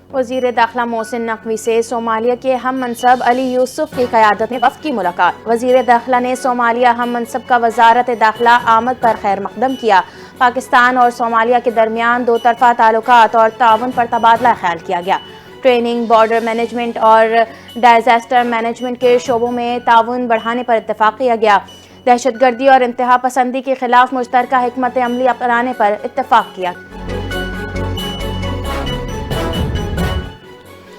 وزیر داخلہ محسن نقوی سے صومالیہ کے ہم منصب علی یوسف کی قیادت میں وفد کی ملاقات۔ وزیر داخلہ نے صومالیہ ہم منصب کا وزارت داخلہ آمد پر خیر مقدم کیا۔ پاکستان اور صومالیہ کے درمیان دو طرفہ تعلقات اور تعاون پر تبادلہ خیال کیا گیا۔ ٹریننگ، بارڈر مینجمنٹ اور ڈیزاسٹر مینجمنٹ کے شعبوں میں تعاون بڑھانے پر اتفاق کیا گیا۔ دہشت گردی اور انتہا پسندی کے خلاف مشترکہ حکمت عملی اپنانے پر اتفاق کیا۔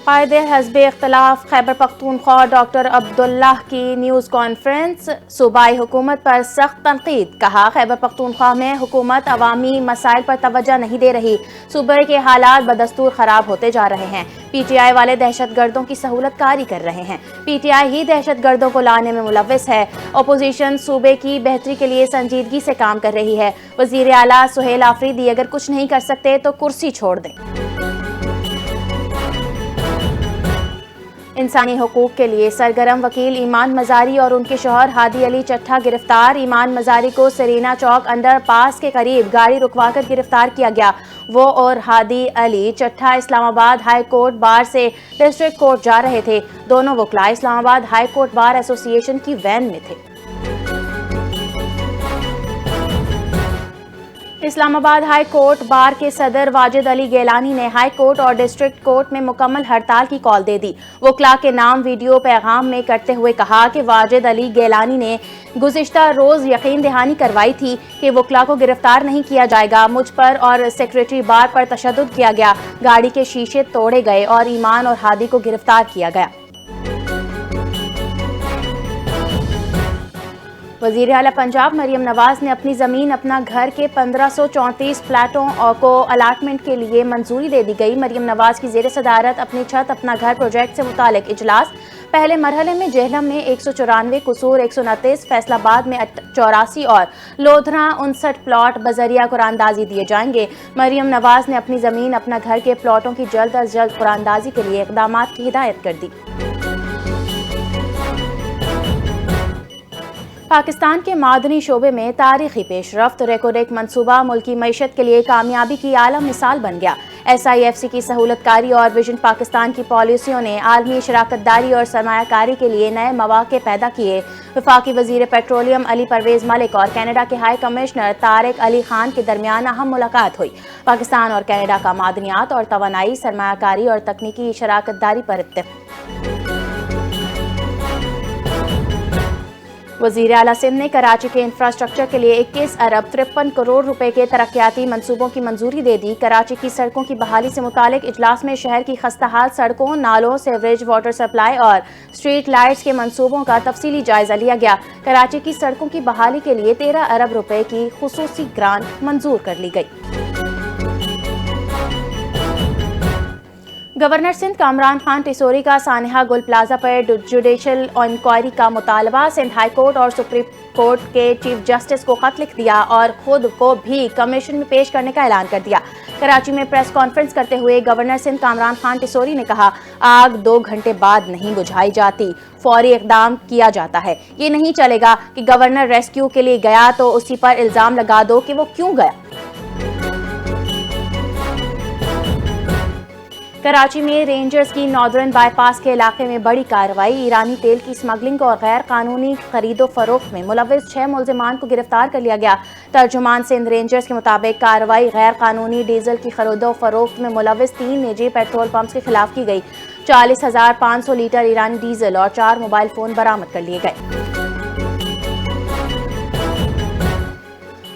قائد حزب اختلاف خیبر پختونخوا ڈاکٹر عبداللہ کی نیوز کانفرنس، صوبائی حکومت پر سخت تنقید۔ کہا، خیبر پختونخوا میں حکومت عوامی مسائل پر توجہ نہیں دے رہی، صوبے کے حالات بدستور خراب ہوتے جا رہے ہیں۔ پی ٹی آئی والے دہشت گردوں کی سہولت کاری کر رہے ہیں، پی ٹی آئی ہی دہشت گردوں کو لانے میں ملوث ہے۔ اپوزیشن صوبے کی بہتری کے لیے سنجیدگی سے کام کر رہی ہے۔ وزیر اعلیٰ سہیل آفریدی اگر کچھ نہیں کر سکتے تو کرسی چھوڑ دیں۔ انسانی حقوق کے لیے سرگرم وکیل ایمان مزاری اور ان کے شوہر ہادی علی چٹھا گرفتار۔ ایمان مزاری کو سرینا چوک انڈر پاس کے قریب گاڑی رکوا کر گرفتار کیا گیا۔ وہ اور ہادی علی چٹھا اسلام آباد ہائی کورٹ بار سے ڈسٹرکٹ کورٹ جا رہے تھے۔ دونوں وکلاء اسلام آباد ہائی کورٹ بار ایسوسی ایشن کی وین میں تھے۔ اسلام آباد ہائی کورٹ بار کے صدر واجد علی گیلانی نے ہائی کورٹ اور ڈسٹرکٹ کورٹ میں مکمل ہڑتال کی کال دے دی۔ وکلاء کے نام ویڈیو پیغام میں کرتے ہوئے کہا کہ واجد علی گیلانی نے گزشتہ روز یقین دہانی کروائی تھی کہ وکلاء کو گرفتار نہیں کیا جائے گا۔ مجھ پر اور سیکریٹری بار پر تشدد کیا گیا، گاڑی کے شیشے توڑے گئے اور ایمان اور ہادی کو گرفتار کیا گیا۔ وزیر اعلیٰ پنجاب مریم نواز نے اپنی زمین اپنا گھر کے 1534 فلیٹوں کو الاٹمنٹ کے لیے منظوری دے دی گئی۔ مریم نواز کی زیر صدارت اپنی چھت اپنا گھر پروجیکٹ سے متعلق اجلاس۔ پہلے مرحلے میں جہلم میں 194، قصور 129، فیصل آباد میں 84 اور لودھراں 59 پلاٹ بذریعہ قراردادی دیے جائیں گے۔ مریم نواز نے اپنی زمین اپنا گھر کے پلاٹوں کی جلد از جلد قراردادی کے لیے اقدامات کی ہدایت کر دی۔ پاکستان کے معدنی شعبے میں تاریخی پیش رفت، ریکارڈ ایک منصوبہ ملکی معیشت کے لیے کامیابی کی اعلیٰ مثال بن گیا۔ ایس آئی ایف سی کی سہولت کاری اور ویژن پاکستان کی پالیسیوں نے عالمی شراکت داری اور سرمایہ کاری کے لیے نئے مواقع پیدا کیے۔ وفاقی وزیر پیٹرولیم علی پرویز ملک اور کینیڈا کے ہائی کمشنر طارق علی خان کے درمیان اہم ملاقات ہوئی۔ پاکستان اور کینیڈا کا معدنیات اور توانائی، سرمایہ کاری اور تکنیکی شراکت داری پر اتفاق۔ وزیر اعلیٰ سندھ نے کراچی کے انفراسٹرکچر کے لیے 21 ارب 53 کروڑ روپے کے ترقیاتی منصوبوں کی منظوری دے دی۔ کراچی کی سڑکوں کی بحالی سے متعلق اجلاس میں شہر کی خستہ حال سڑکوں، نالوں، سیوریج واٹر سپلائی اور اسٹریٹ لائٹس کے منصوبوں کا تفصیلی جائزہ لیا گیا۔ کراچی کی سڑکوں کی بحالی کے لیے 13 ارب روپے کی خصوصی گرانٹ منظور کر لی گئی۔ گورنر سندھ کامران خان ٹیسوری کا سانحہ گل پلازہ پر جوڈیشل انکوائری کا مطالبہ۔ سندھ ہائی کورٹ اور سپریم کورٹ کے چیف جسٹس کو خط لکھ دیا اور خود کو بھی کمیشن میں پیش کرنے کا اعلان کر دیا۔ کراچی میں پریس کانفرنس کرتے ہوئے گورنر سندھ کامران خان ٹیسوری نے کہا، آگ 2 گھنٹے بعد نہیں بجھائی جاتی، فوری اقدام کیا جاتا ہے۔ یہ نہیں چلے گا کہ گورنر ریسکیو کے لیے گیا تو اسی پر الزام لگا دو کہ وہ کیوں گیا۔ کراچی میں رینجرز کی ناردرن بائی پاس کے علاقے میں بڑی کارروائی۔ ایرانی تیل کی اسمگلنگ اور غیر قانونی خرید و فروخت میں ملوث 6 ملزمان کو گرفتار کر لیا گیا۔ ترجمان سندھ رینجرز کے مطابق کارروائی غیر قانونی ڈیزل کی خرید و فروخت میں ملوث 3 نجی پیٹرول پمپس کے خلاف کی گئی۔ 40,500 لیٹر ایرانی ڈیزل اور 4 موبائل فون برآمد کر لیے گئے۔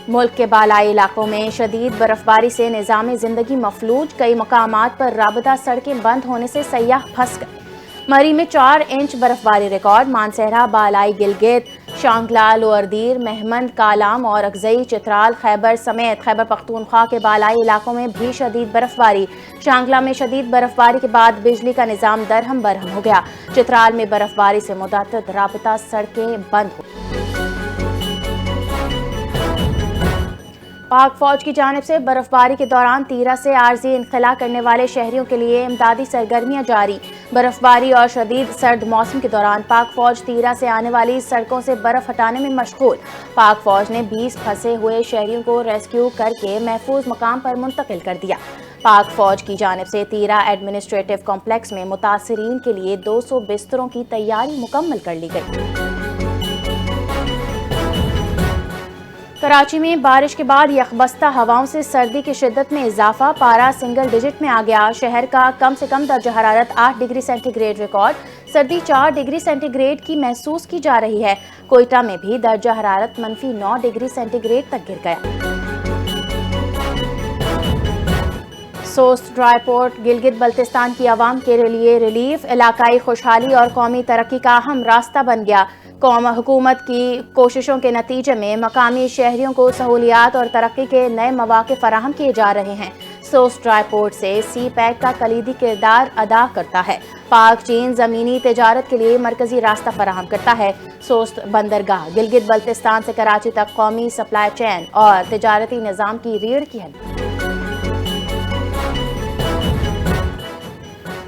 ملک کے بالائی علاقوں میں شدید برف باری سے نظام زندگی مفلوج، کئی مقامات پر رابطہ سڑکیں بند ہونے سے سیاح پھنس گئے۔ مری میں 4 انچ برف باری ریکارڈ۔ مانسہرہ، بالائی گلگت، شانگلہ، لوئر دیر، مہمند، کالام اور اکزئی، چترال، خیبر سمیت خیبر پختونخوا کے بالائی علاقوں میں بھی شدید برف باری۔ شانگلہ میں شدید برف باری کے بعد بجلی کا نظام درہم برہم ہو گیا۔ چترال میں برف باری سے متعدد رابطہ سڑکیں بند ہو۔ پاک فوج کی جانب سے برف باری کے دوران تیرہ سے عارضی انخلا کرنے والے شہریوں کے لیے امدادی سرگرمیاں جاری۔ برف باری اور شدید سرد موسم کے دوران پاک فوج تیرہ سے آنے والی سڑکوں سے برف ہٹانے میں مشغول۔ پاک فوج نے 20 پھنسے ہوئے شہریوں کو ریسکیو کر کے محفوظ مقام پر منتقل کر دیا۔ پاک فوج کی جانب سے تیرا ایڈمنسٹریٹو کمپلیکس میں متاثرین کے لیے 200 بستروں کی تیاری مکمل کر لی گئی۔ کراچی میں بارش کے بعد یکبستہ ہواؤں سے سردی کی شدت میں اضافہ، پارا سنگل ڈیجٹ میں آ گیا۔ شہر کا کم سے کم درجہ حرارت 8 ڈگری سینٹی گریڈ ریکارڈ، سردی 4 ڈگری سینٹی گریڈ کی محسوس کی جا رہی ہے۔ کوئٹہ میں بھی درجہ حرارت -9 ڈگری سینٹی گریڈ تک گر گیا۔ سوست ڈرائی پورٹ گلگت بلتستان کی عوام کے لیے ریلیف، علاقائی خوشحالی اور قومی ترقی کا اہم راستہ بن گیا۔ حکومت کی کوششوں کے نتیجے میں مقامی شہریوں کو سہولیات اور ترقی کے نئے مواقع فراہم کیے جا رہے ہیں۔ سوست ڈرائی پورٹ سے سی پیک کا کلیدی کردار ادا کرتا ہے۔ پاک چین زمینی تجارت کے لیے مرکزی راستہ فراہم کرتا ہے۔ سوست بندرگاہ گلگت بلتستان سے کراچی تک قومی سپلائی چین اور تجارتی نظام کی ریڑھ کی ہڈی۔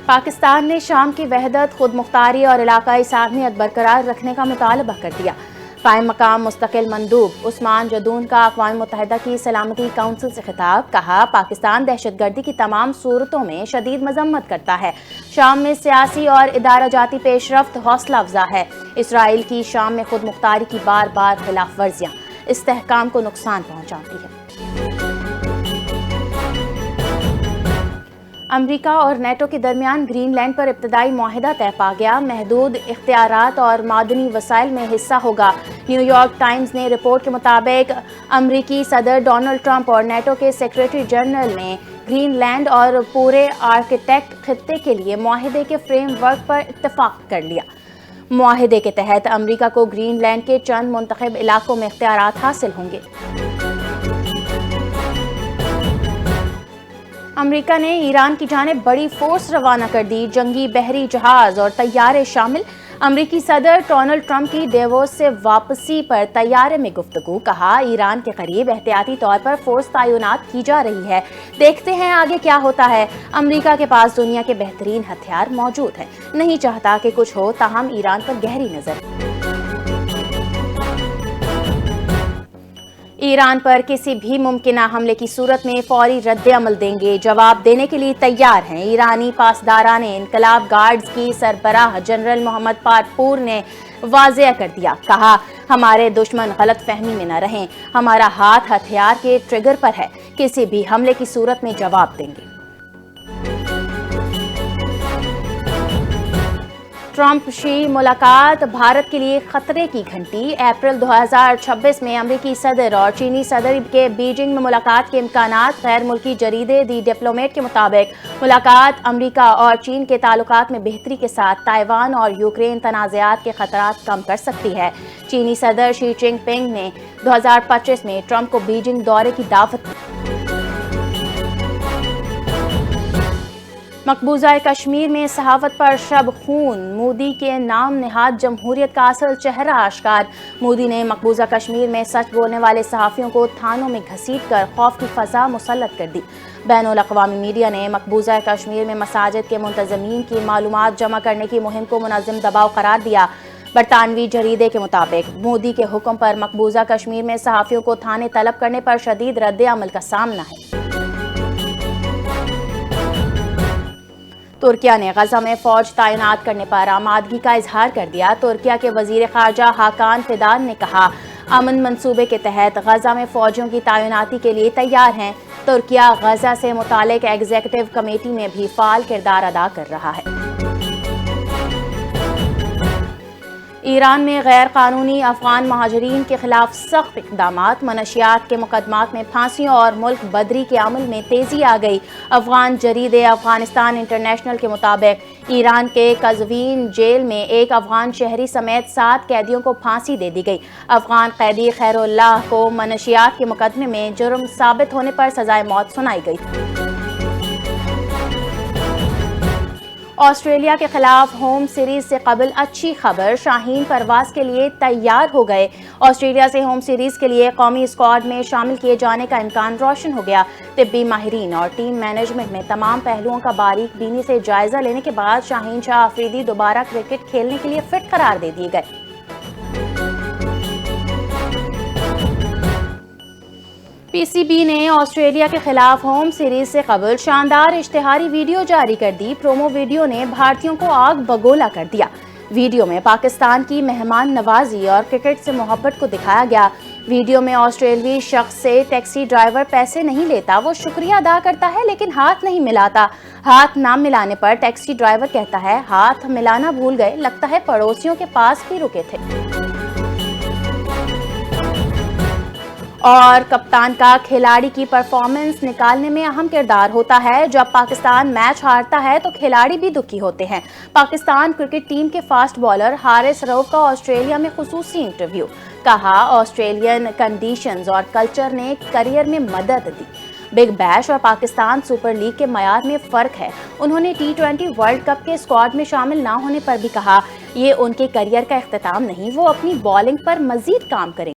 پاکستان نے شام کی وحدت، خود مختاری اور علاقائی سالمیت برقرار رکھنے کا مطالبہ کر دیا۔ قائم مقام مستقل مندوب عثمان جدون کا اقوام متحدہ کی سلامتی کونسل سے خطاب، کہا پاکستان دہشت گردی کی تمام صورتوں میں شدید مذمت کرتا ہے۔ شام میں سیاسی اور ادارہ جاتی پیش رفت حوصلہ افزا ہے۔ اسرائیل کی شام میں خود مختاری کی بار بار خلاف ورزیاں استحکام کو نقصان پہنچاتی ہیں۔ امریکہ اور نیٹو کے درمیان گرین لینڈ پر ابتدائی معاہدہ طے پا گیا، محدود اختیارات اور معدنی وسائل میں حصہ ہوگا۔ نیو یارک ٹائمز نے رپورٹ کے مطابق امریکی صدر ڈونلڈ ٹرمپ اور نیٹو کے سیکریٹری جنرل نے گرین لینڈ اور پورے آرکٹک خطے کے لیے معاہدے کے فریم ورک پر اتفاق کر لیا۔ معاہدے کے تحت امریکہ کو گرین لینڈ کے چند منتخب علاقوں میں اختیارات حاصل ہوں گے۔ امریکہ نے ایران کی جانب بڑی فورس روانہ کر دی، جنگی بحری جہاز اور طیارے شامل۔ امریکی صدر ڈونلڈ ٹرمپ کی ڈیووس سے واپسی پر طیارے میں گفتگو، کہا ایران کے قریب احتیاطی طور پر فورس تعینات کی جا رہی ہے، دیکھتے ہیں آگے کیا ہوتا ہے۔ امریکہ کے پاس دنیا کے بہترین ہتھیار موجود ہیں، نہیں چاہتا کہ کچھ ہو، تاہم ایران پر گہری نظر۔ ایران پر کسی بھی ممکنہ حملے کی صورت میں فوری رد عمل دیں گے، جواب دینے کے لیے تیار ہیں۔ ایرانی پاسداران انقلاب گارڈز کی سربراہ جنرل محمد پارپور نے واضح کر دیا، کہا ہمارے دشمن غلط فہمی میں نہ رہیں، ہمارا ہاتھ ہتھیار کے ٹریگر پر ہے، کسی بھی حملے کی صورت میں جواب دیں گے۔ ٹرمپ شی ملاقات بھارت کے لیے خطرے کی گھنٹی، اپریل 2026 میں امریکی صدر اور چینی صدر کے بیجنگ میں ملاقات کے امکانات۔ غیر ملکی جریدے دی ڈپلومیٹ کے مطابق ملاقات امریکہ اور چین کے تعلقات میں بہتری کے ساتھ تائیوان اور یوکرین تنازعات کے خطرات کم کر سکتی ہے۔ چینی صدر شی جن پنگ نے 2025 میں ٹرمپ کو بیجنگ دورے کی دعوت دی۔ مقبوضہ کشمیر میں صحافت پر شب خون، مودی کے نام نہاد جمہوریت کا اصل چہرہ آشکار۔ مودی نے مقبوضہ کشمیر میں سچ بولنے والے صحافیوں کو تھانوں میں گھسیٹ کر خوف کی فضا مسلط کر دی۔ بین الاقوامی میڈیا نے مقبوضہ کشمیر میں مساجد کے منتظمین کی معلومات جمع کرنے کی مہم کو منظم دباؤ قرار دیا۔ برطانوی جریدے کے مطابق مودی کے حکم پر مقبوضہ کشمیر میں صحافیوں کو تھانے طلب کرنے پر شدید رد عمل کا سامنا ہے۔ ترکیہ نے غزہ میں فوج تعینات کرنے پر آمادگی کا اظہار کر دیا۔ ترکیہ کے وزیر خارجہ حاکان فیدان نے کہا امن منصوبے کے تحت غزہ میں فوجیوں کی تعیناتی کے لیے تیار ہیں۔ ترکیہ غزہ سے متعلق ایگزیکٹو کمیٹی میں بھی فعال کردار ادا کر رہا ہے۔ ایران میں غیر قانونی افغان مہاجرین کے خلاف سخت اقدامات، منشیات کے مقدمات میں پھانسیوں اور ملک بدری کے عمل میں تیزی آ گئی۔ افغان جریدے افغانستان انٹرنیشنل کے مطابق ایران کے قزوین جیل میں ایک افغان شہری سمیت 7 قیدیوں کو پھانسی دے دی گئی۔ افغان قیدی خیر اللہ کو منشیات کے مقدمے میں جرم ثابت ہونے پر سزائے موت سنائی گئی۔ آسٹریلیا کے خلاف ہوم سیریز سے قبل اچھی خبر، شاہین پرواز کے لیے تیار ہو گئے۔ آسٹریلیا سے ہوم سیریز کے لیے قومی اسکواڈ میں شامل کیے جانے کا امکان روشن ہو گیا۔ طبی ماہرین اور ٹیم مینجمنٹ میں تمام پہلوؤں کا باریک بینی سے جائزہ لینے کے بعد شاہین شاہ آفریدی دوبارہ کرکٹ کھیلنے کے لیے فٹ قرار دے دیے گئے۔ پی سی بی نے آسٹریلیا کے خلاف ہوم سیریز سے قبل شاندار اشتہاری ویڈیو جاری کر دی۔ پرومو ویڈیو نے بھارتیوں کو آگ بگولا کر دیا۔ ویڈیو میں پاکستان کی مہمان نوازی اور کرکٹ سے محبت کو دکھایا گیا۔ ویڈیو میں آسٹریلوی شخص سے ٹیکسی ڈرائیور پیسے نہیں لیتا، وہ شکریہ ادا کرتا ہے لیکن ہاتھ نہیں ملاتا۔ ہاتھ نہ ملانے پر ٹیکسی ڈرائیور کہتا ہے ہاتھ ملانا بھول گئے، لگتا ہے پڑوسیوں کے پاس بھی رکے تھے۔ اور کپتان کا کھلاڑی کی پرفارمنس نکالنے میں اہم کردار ہوتا ہے۔ جب پاکستان میچ ہارتا ہے تو کھلاڑی بھی دکھی ہوتے ہیں۔ پاکستان کرکٹ ٹیم کے فاسٹ بالر حارث رؤف کا آسٹریلیا میں خصوصی انٹرویو۔ کہا آسٹریلین کنڈیشنز اور کلچر نے کیریئر میں مدد دی۔ بگ بیش اور پاکستان سپر لیگ کے معیار میں فرق ہے۔ انہوں نے T20 ورلڈ کپ کے اسکواڈ میں شامل نہ ہونے پر بھی کہا یہ ان کے کیریئر کا اختتام نہیں، وہ اپنی بالنگ پر مزید کام کریں۔